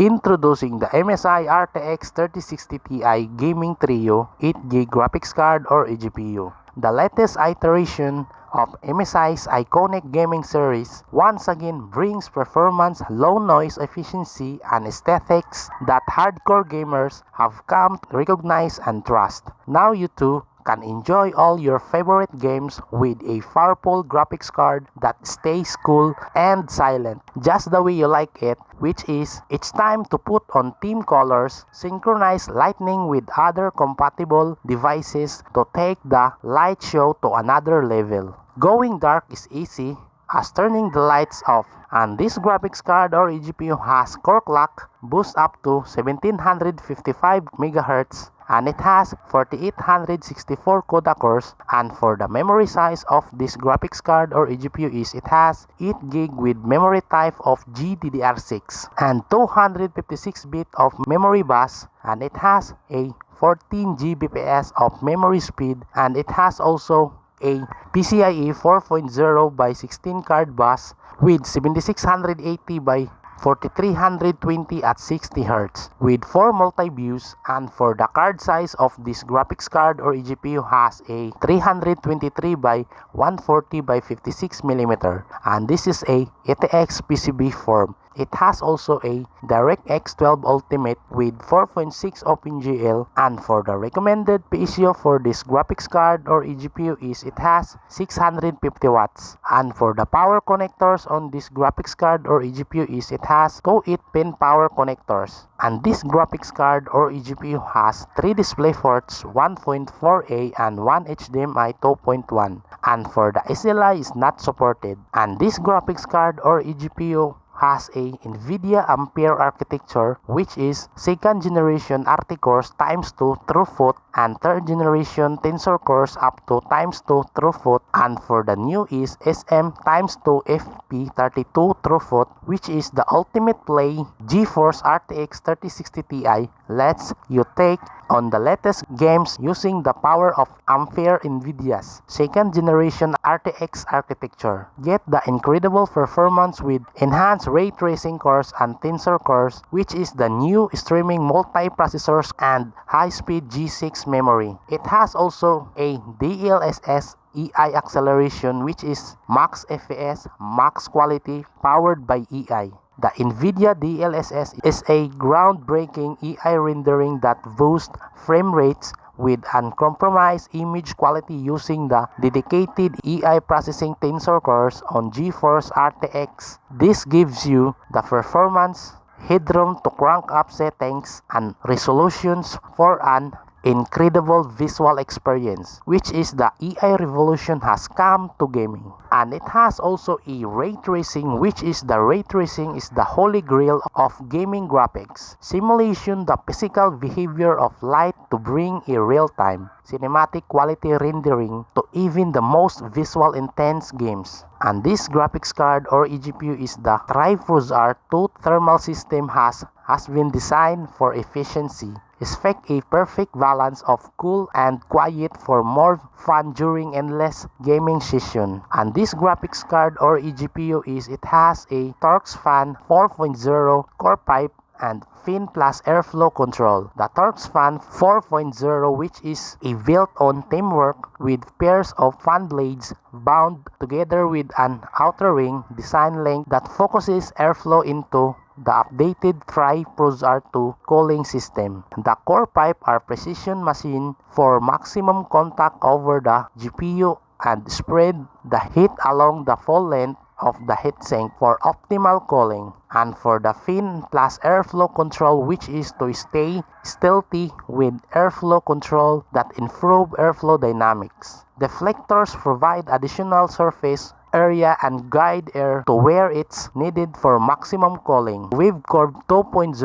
Introducing the MSI RTX 3060 Ti Gaming Trio 8GB graphics card or eGPU. The latest iteration of MSI's iconic gaming series once again brings performance, low noise efficiency, and aesthetics that hardcore gamers have come to recognize and trust. Now you too can enjoy all your favorite games with a powerful graphics card that stays cool and silent, just the way you like it, which is, it's time to put on team colors, synchronize lighting with other compatible devices to take the light show to another level. Going dark is easy as turning the lights off, and this graphics card or eGPU has core clock boost up to 1755 MHz, and it has 4864 CUDA cores, and for the memory size of this graphics card or eGPU is it has 8GB with memory type of GDDR6 and 256-bit of memory bus, and it has a 14 Gbps of memory speed, and it has also a PCIe 4.0 by 16 card bus with 7680 by 4320 at 60 Hz with 4 multi-views, and for the card size of this graphics card or eGPU has a 323 by 140 by 56 mm, and this is a ATX PCB form. It has also a DirectX 12 Ultimate with 4.6 OpenGL, and for the recommended PSU for this graphics card or eGPU is it has 650 watts, and for the power connectors on this graphics card or eGPU is it has 2 8-pin power connectors, and this graphics card or eGPU has 3 display ports, 1.4A and 1 HDMI 2.1, and for the SLI is not supported, and this graphics card or eGPU has a NVIDIA Ampere architecture, which is 2nd generation RT cores ×2 throughput and 3rd generation Tensor cores up to ×2 throughput, and for the new is SM ×2 FP32 throughput, which is the ultimate play. GeForce RTX 3060 Ti lets you take on the latest games using the power of Ampere NVIDIA's 2nd generation RTX architecture. Get the incredible performance with enhanced ray tracing cores and Tensor cores, which is the new streaming multiprocessors and high-speed G6 memory. It has also a DLSS EI acceleration, which is max FPS, max quality, powered by EI. The NVIDIA DLSS is a groundbreaking EI rendering that boosts frame rates with uncompromised image quality using the dedicated EI processing Tensor cores on GeForce RTX. This gives you the performance, headroom to crank up settings, and resolutions for an incredible visual experience, which is the EI revolution has come to gaming. And it has also a ray tracing, which is the ray tracing is the holy grail of gaming graphics. Simulation the physical behavior of light to bring a real-time cinematic quality rendering to even the most visual intense games. And this graphics card or eGPU is the Trifuzar 2 thermal system has been designed for efficiency. Expect a perfect balance of cool and quiet for more fun during endless gaming session. And this graphics card or eGPU is it has a TorqueFan 4.0 core pipe and fin plus airflow control. The TorqueFan 4.0, which is a built-on teamwork with pairs of fan blades bound together with an outer ring design link that focuses airflow into the updated Trifuzar 2 cooling system. The core pipe are precision machined for maximum contact over the GPU and spread the heat along the full length of the heatsink for optimal cooling. And for the fin plus airflow control, which is to stay stealthy with airflow control that improve airflow dynamics. Deflectors provide additional surface area and guide air to where it's needed for maximum cooling. Wave curve 2.0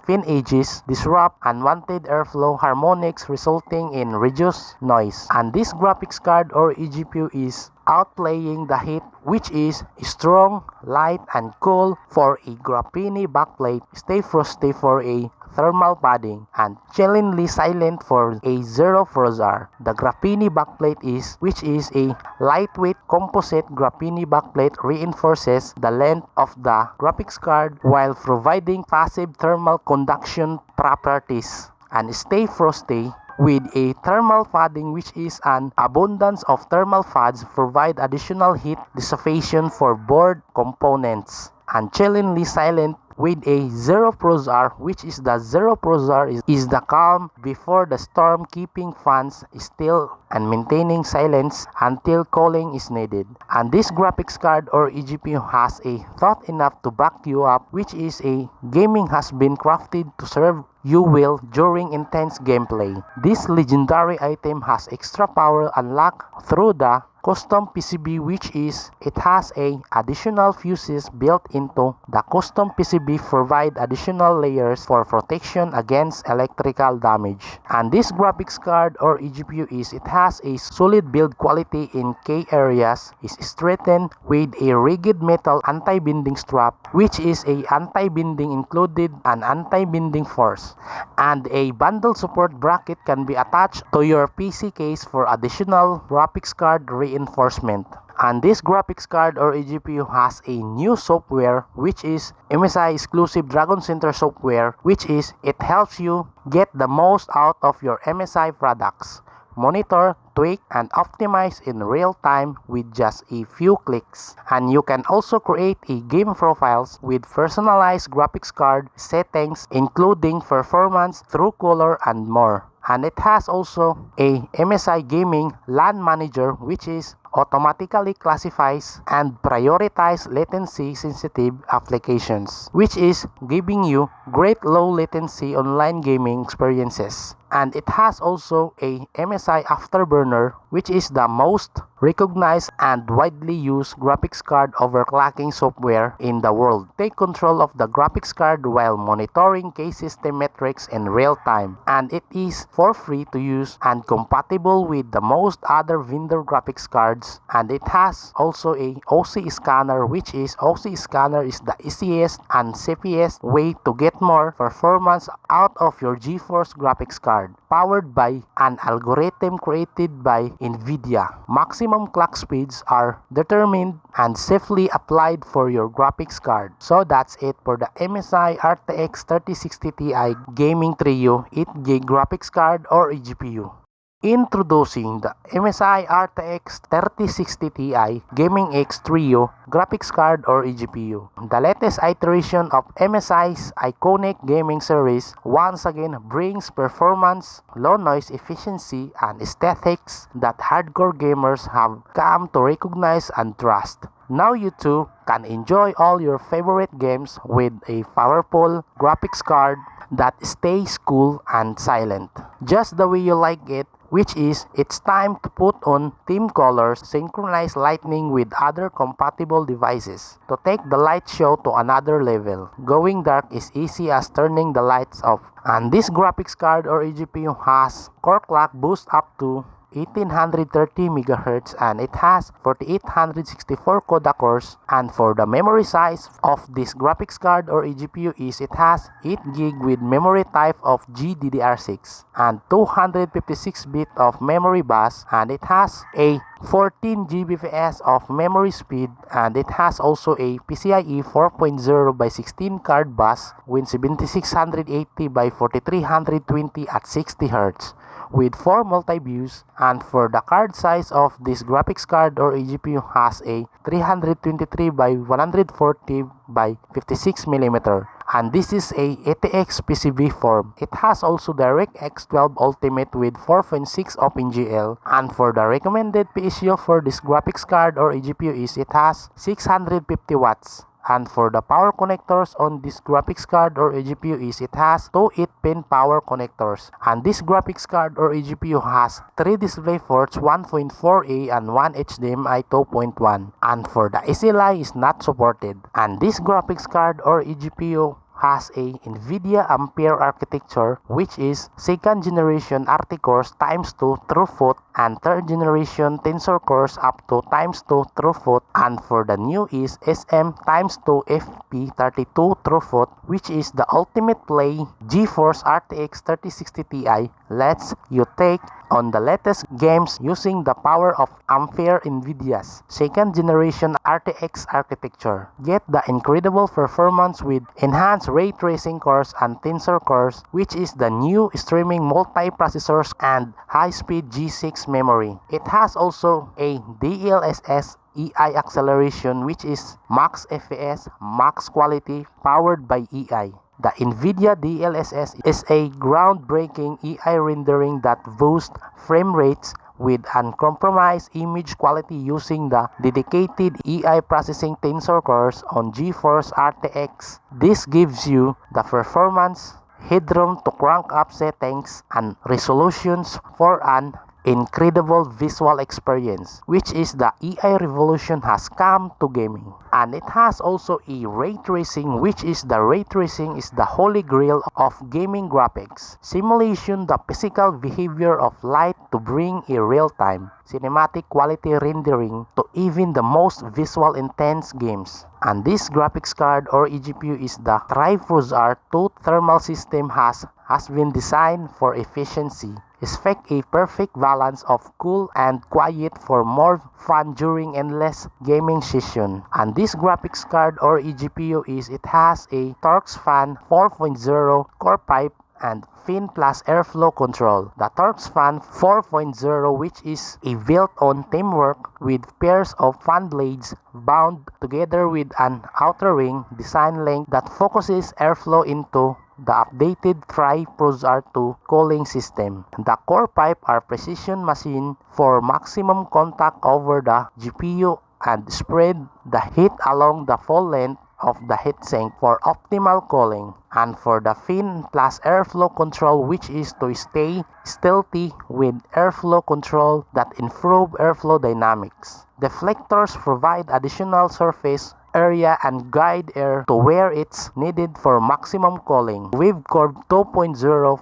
fin edges disrupt unwanted airflow harmonics, resulting in reduced noise. And this graphics card or eGPU is outplaying the heat, which is strong, light, and cool for a graphene backplate. Stay frosty for a thermal padding, and chillingly silent for a zero frozer. The graphene backplate which is a lightweight composite graphene backplate, reinforces the length of the graphics card while providing passive thermal conduction properties, and stay frosty with a thermal padding, which is an abundance of thermal pads provide additional heat dissipation for board components, and chillingly silent with a zero frozer, which is the zero frozer is the calm before the storm, keeping fans still and maintaining silence until calling is needed. And this graphics card or eGPU has a thought enough to back you up, which is a gaming has been crafted to serve you will during intense gameplay. This legendary item has extra power unlocked through the custom PCB, which is it has a additional fuses built into the custom PCB provide additional layers for protection against electrical damage. And this graphics card or eGPU it has a solid build quality in key areas, is strengthened with a rigid metal anti-bending strap, which is a anti-bending included an anti-bending force, and a bundle support bracket can be attached to your PC case for additional graphics card reinforcement. And this graphics card or eGPU has a new software, which is MSI exclusive Dragon Center software, which is it helps you get the most out of your MSI products, monitor, tweak, and optimize in real time with just a few clicks. And you can also create a game profiles with personalized graphics card settings, including performance, true color, and more. And it has also a MSI Gaming LAN Manager, which is automatically classifies and prioritize latency sensitive applications, which is giving you great low latency online gaming experiences. And it has also a MSI Afterburner, which is the most recognized and widely used graphics card overclocking software in the world. Take control of the graphics card while monitoring key system metrics in real time, and it is for free to use and compatible with the most other vendor graphics cards. And it has also a OC scanner, which is OC scanner is the easiest and safest way to get more performance out of your GeForce graphics card, powered by an algorithm created by NVIDIA. Maximum clock speeds are determined and safely applied for your graphics card. So that's it for the MSI RTX 3060 Ti Gaming Trio 8GB graphics card or eGPU. Introducing the MSI RTX 3060 Ti Gaming X Trio graphics card or eGPU. The latest iteration of MSI's iconic gaming series once again brings performance, low noise efficiency, and aesthetics that hardcore gamers have come to recognize and trust. Now you too can enjoy all your favorite games with a powerful graphics card that stays cool and silent, just the way you like it, which is it's time to put on theme colors, synchronize lighting with other compatible devices to take the light show to another level. Going dark is easy as turning the lights off. And this graphics card or eGPU has core clock boost up to 1830 MHz, and it has 4864 CUDA cores. And for the memory size of this graphics card or eGPU it has 8GB with memory type of GDDR6 and 256-bit of memory bus, and it has a 14 Gbps of memory speed, and it has also a PCIe 4.0 by 16 card bus with 7680 by 4320 at 60 Hz with 4 multi-views. And for the card size of this graphics card or eGPU has a 323 by 140 by 56 mm, and this is a ATX PCB form. It has also DirectX 12 Ultimate with 4.6 OpenGL, and for the recommended PSU for this graphics card or eGPU it has 650 watts. And for the power connectors on this graphics card or eGPU it has 2 8-pin power connectors. And this graphics card or eGPU has 3 display ports, 1.4A and 1 HDMI 2.1. And for the SLI is not supported. And this graphics card or eGPU has a NVIDIA Ampere architecture, which is second generation RT cores times 2 throughput and third generation Tensor cores up to times 2 throughput, and for the new is SM times 2 FP32 throughput, which is the ultimate play GeForce RTX 3060 Ti lets you take on the latest games using the power of Ampere NVIDIA's second generation RTX architecture. Get the incredible performance with enhanced ray tracing cores and Tensor cores, which is the new streaming multiprocessors and high-speed G6 memory. It has also a DLSS EI acceleration, which is max FPS, max quality, powered by EI. The NVIDIA DLSS is a groundbreaking EI rendering that boosts frame rates with uncompromised image quality using the dedicated EI processing Tensor cores on GeForce RTX. This gives you the performance, headroom to crank up settings, and resolutions for an incredible visual experience, which is the EI revolution has come to gaming. And it has also a ray tracing, which is the ray tracing is the holy grail of gaming graphics. Simulation the physical behavior of light to bring a real-time cinematic quality rendering to even the most visual intense games. And this graphics card or eGPU is the Tri-Frozr 2 thermal system has been designed for efficiency. Expect a perfect balance of cool and quiet for more fun during endless gaming session. And this graphics card or eGPU it has a Torx Fan 4.0 core pipe and fin plus airflow control. The Torx Fan 4.0, which is a built-on teamwork with pairs of fan blades bound together with an outer ring design link that focuses airflow into the updated Tri-Frozr 2 cooling system. The core pipe are precision machined for maximum contact over the GPU and spread the heat along the full length of the heatsink for optimal cooling. And for the fin plus airflow control, which is to stay stealthy with airflow control that improve airflow dynamics. Deflectors provide additional surface area and guide air to where it's needed for maximum cooling. With curved 2.0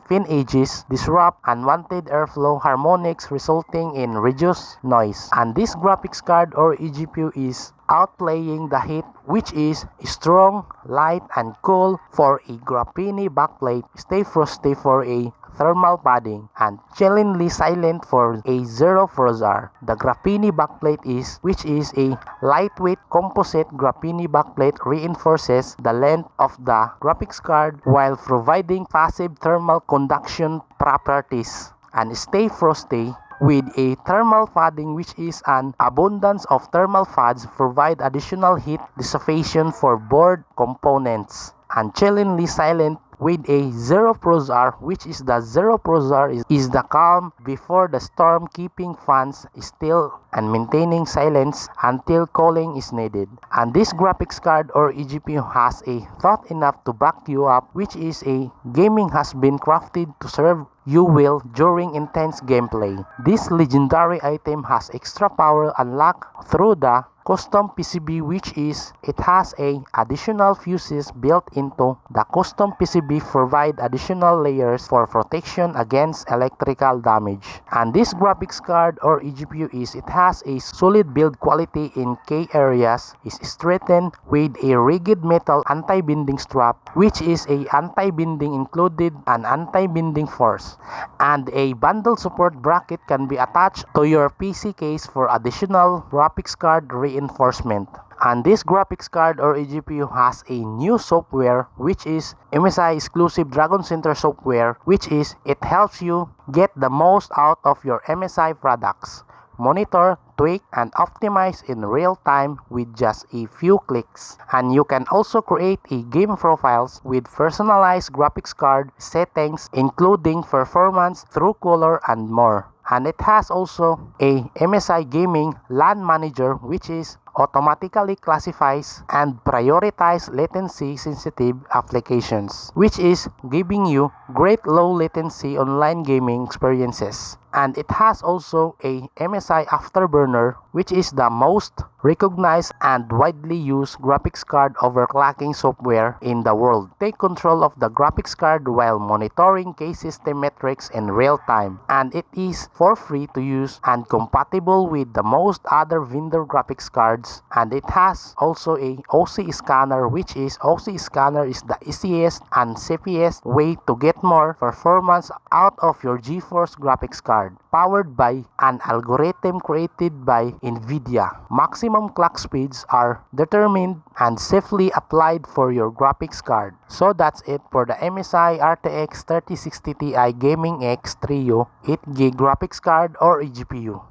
fin edges disrupt unwanted airflow harmonics, resulting in reduced noise. And this graphics card or eGPU is outplaying the heat, which is strong, light, and cool for a graphene backplate, stay frosty for a thermal padding, and chillingly silent for a zero Frozr. The graphene backplate which is a lightweight composite graphene backplate, reinforces the length of the graphics card while providing passive thermal conduction properties, and stay frosty with a thermal padding, which is an abundance of thermal pads provide additional heat dissipation for board components, and chillingly silent with a zero Frozr, which is the zero Frozr is the calm before the storm, keeping fans still and maintaining silence until cooling is needed. And this graphics card or eGPU has a thought enough to back you up, which is a gaming has been crafted to serve you will during intense gameplay. This legendary item has extra power unlocked through the custom PCB, which is it has a additional fuses built into the custom PCB, provide additional layers for protection against electrical damage. And this graphics card or eGPU it has a solid build quality in key areas, is strengthened with a rigid metal anti-bending strap, which is a anti-bending included an anti-bending force, and a bundle support bracket can be attached to your PC case for additional graphics card reinforcement. And this graphics card or eGPU has a new software, which is MSI exclusive Dragon Center software, which is it helps you get the most out of your MSI products. Monitor, tweak, and optimize in real time with just a few clicks. And you can also create a game profiles with personalized graphics card settings, including performance, true color, and more. And it has also a MSI Gaming LAN Manager, which is automatically classifies and prioritize latency sensitive applications, which is giving you great low latency online gaming experiences. And it has also a MSI Afterburner, which is the most recognized and widely used graphics card overclocking software in the world. Take control of the graphics card while monitoring key system metrics in real time, and it is for free to use and compatible with the most other vendor graphics cards, and it has also a OC scanner, which is OC scanner is the easiest and safest way to get more performance out of your GeForce graphics card, powered by an algorithm created by NVIDIA. Maximum clock speeds are determined and safely applied for your graphics card. So that's it for the MSI RTX 3060 Ti Gaming X Trio 8GB graphics card or eGPU.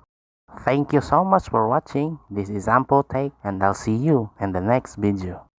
Thank you so much for watching. This is Ampo Tech, and I'll see you in the next video.